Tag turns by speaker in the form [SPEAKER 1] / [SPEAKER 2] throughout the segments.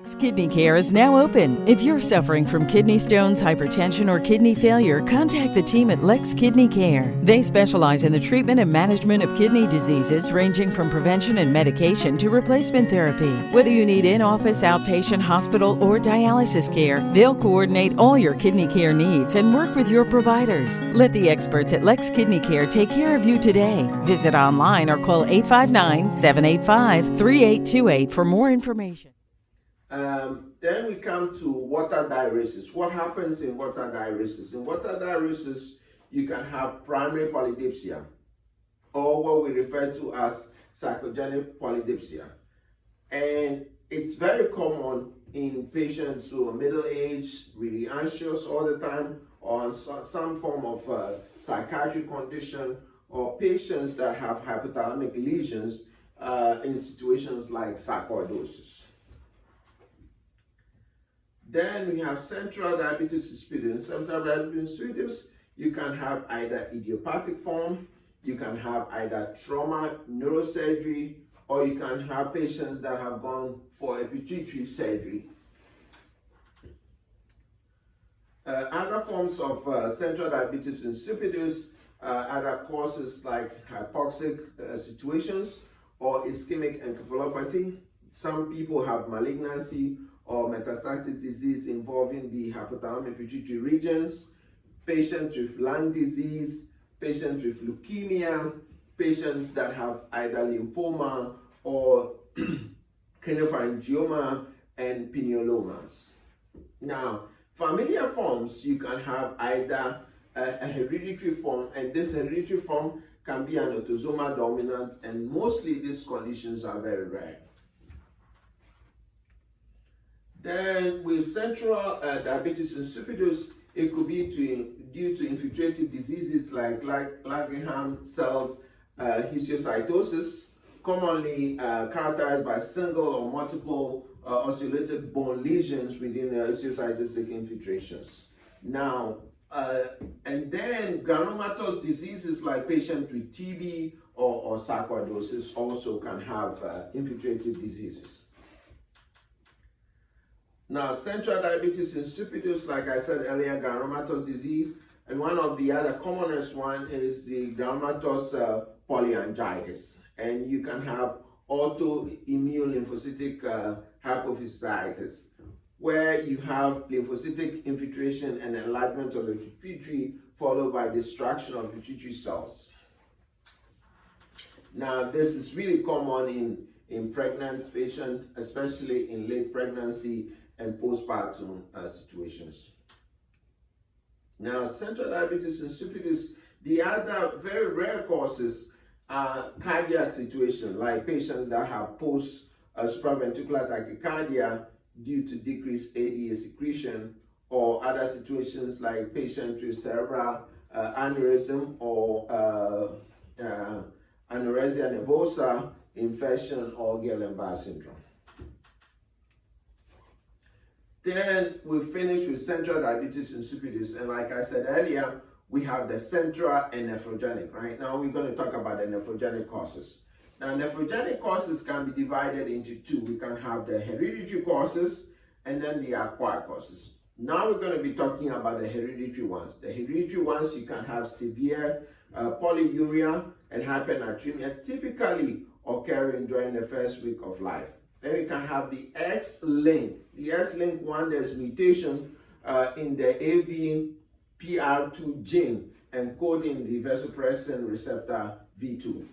[SPEAKER 1] LEX Kidney Care is now open. If you're suffering from kidney stones, hypertension, or kidney failure, contact the team at LEX Kidney Care. They specialize in the treatment and management of kidney diseases ranging from prevention and medication to replacement therapy. Whether you need in-office, outpatient, hospital, or dialysis care, they'll coordinate all your kidney care needs and work with your providers. Let the experts at LEX Kidney Care take care of you today. Visit online or call 859-785-3828 for more information.
[SPEAKER 2] Then we come to water diuresis. What happens in water diuresis? In water diuresis, you can have primary polydipsia, or what we refer to as psychogenic polydipsia. And it's very common in patients who are middle-aged, really anxious all the time, or on some form of psychiatric condition, or patients that have hypothalamic lesions in situations like sarcoidosis. Then we have central diabetes insipidus. Central diabetes insipidus, you can have either idiopathic form, you can have either trauma, neurosurgery, or you can have patients that have gone for a pituitary surgery. Other forms of central diabetes insipidus, other causes like hypoxic situations or ischemic encephalopathy. Some people have malignancy or metastatic disease involving the hypothalamic pituitary regions, patients with lung disease, patients with leukemia, patients that have either lymphoma or craniopharyngioma and pinealomas. Now, familial forms, you can have either a hereditary form, and this hereditary form can be an autosomal dominant, and mostly these conditions are very rare. Then with central diabetes insipidus, it could be due to infiltrative diseases like Langerhans cells histiocytosis, commonly characterized by single or multiple osculated bone lesions within the histiocytotic infiltrations. Now, and then granulomatous diseases like patients with TB or sarcoidosis also can have infiltrative diseases. Now, central diabetes insipidus, like I said earlier, granulomatous disease, and one of the other commonest one is the granulomatous polyangiitis, and you can have autoimmune lymphocytic hypophysitis, where you have lymphocytic infiltration and enlargement of the pituitary followed by destruction of pituitary cells. Now, this is really common in pregnant patients, especially in late pregnancy and postpartum situations. Now, central diabetes insipidus, the other very rare causes are cardiac situations, like patients that have post-supraventricular tachycardia due to decreased ADA secretion, or other situations like patients with cerebral aneurysm or anorexia nervosa, infection, or Guillain-Barré syndrome. Then we finish with central diabetes insipidus, and like I said earlier, we have the central and nephrogenic. Right now we're going to talk about the nephrogenic causes. Now, nephrogenic causes can be divided into two. We can have the hereditary causes and then the acquired causes. Now we're going to be talking about the hereditary ones. The hereditary ones, you can have severe polyuria and hypernatremia, typically occurring during the first week of life. Then we can have the X-link. The X-link one, there's mutation in the AVPR2 gene encoding the vasopressin receptor V2.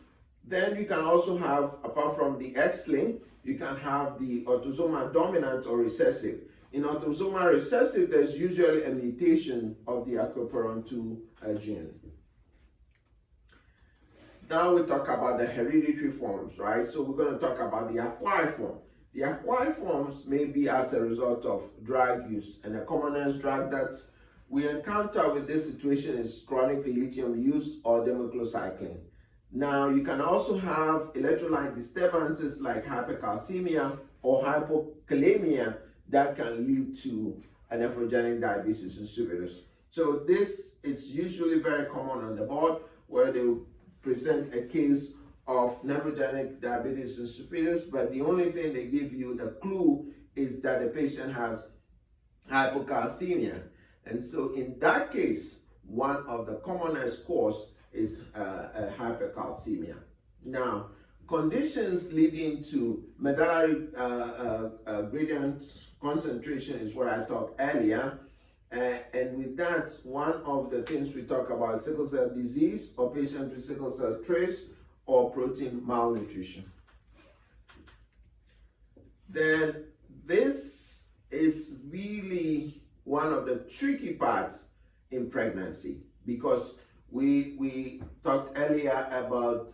[SPEAKER 2] Then you can also have, apart from the X-link, you can have the autosomal dominant or recessive. In autosomal recessive, there's usually a mutation of the aquaporin-2 gene. Now we talk about the hereditary forms, right? So we're going to talk about the acquired form. The acquired forms may be as a result of drug use, and the commonest drug that we encounter with this situation is chronic lithium use or democlocycline. Now, you can also have electrolyte disturbances like hypercalcemia or hypokalemia that can lead to a nephrogenic diabetes insipidus. So this is usually very common on the board, where they present a case of nephrogenic diabetes insipidus, but the only thing they give you, the clue, is that the patient has hypocalcemia. And so in that case, one of the commonest cause is hypercalcemia. Now, conditions leading to medullary gradient concentration is what I talked earlier. And with that, one of the things we talk about is sickle cell disease or patient with sickle cell trace or protein malnutrition. Then this is really one of the tricky parts in pregnancy, because we talked earlier about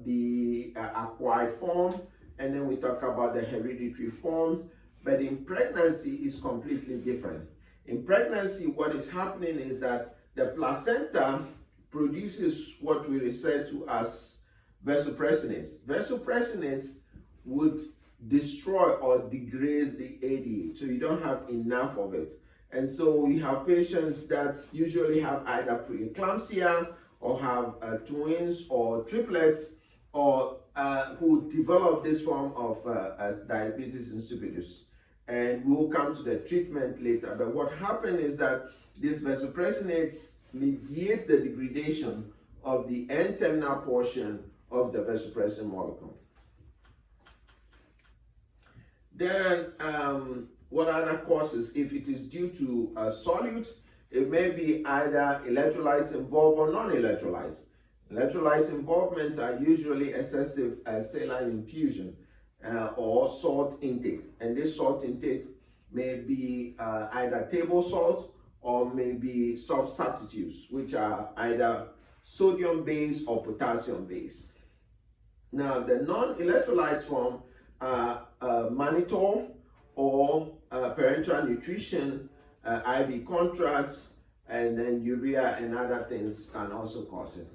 [SPEAKER 2] the acquired form, and then we talk about the hereditary forms, but in pregnancy is completely different. In pregnancy, what is happening is that the placenta produces what we refer to as vasopressinase. Vasopressinase would destroy or degrade the ADH, so you don't have enough of it. And so we have patients that usually have either preeclampsia or have twins or triplets, or who develop this form of as diabetes insipidus. And we'll come to the treatment later. But what happened is that these vasopressinates mediate the degradation of the N-terminal portion of the vasopressin molecule. Then, what other causes? If it is due to solutes, it may be either electrolytes involved or non-electrolytes. Electrolytes involvement are usually excessive saline infusion or salt intake. And this salt intake may be either table salt or maybe salt substitutes, which are either sodium-based or potassium-based. Now, the non-electrolytes form mannitol or parenteral nutrition, IV contracts, and then urea and other things can also cause it.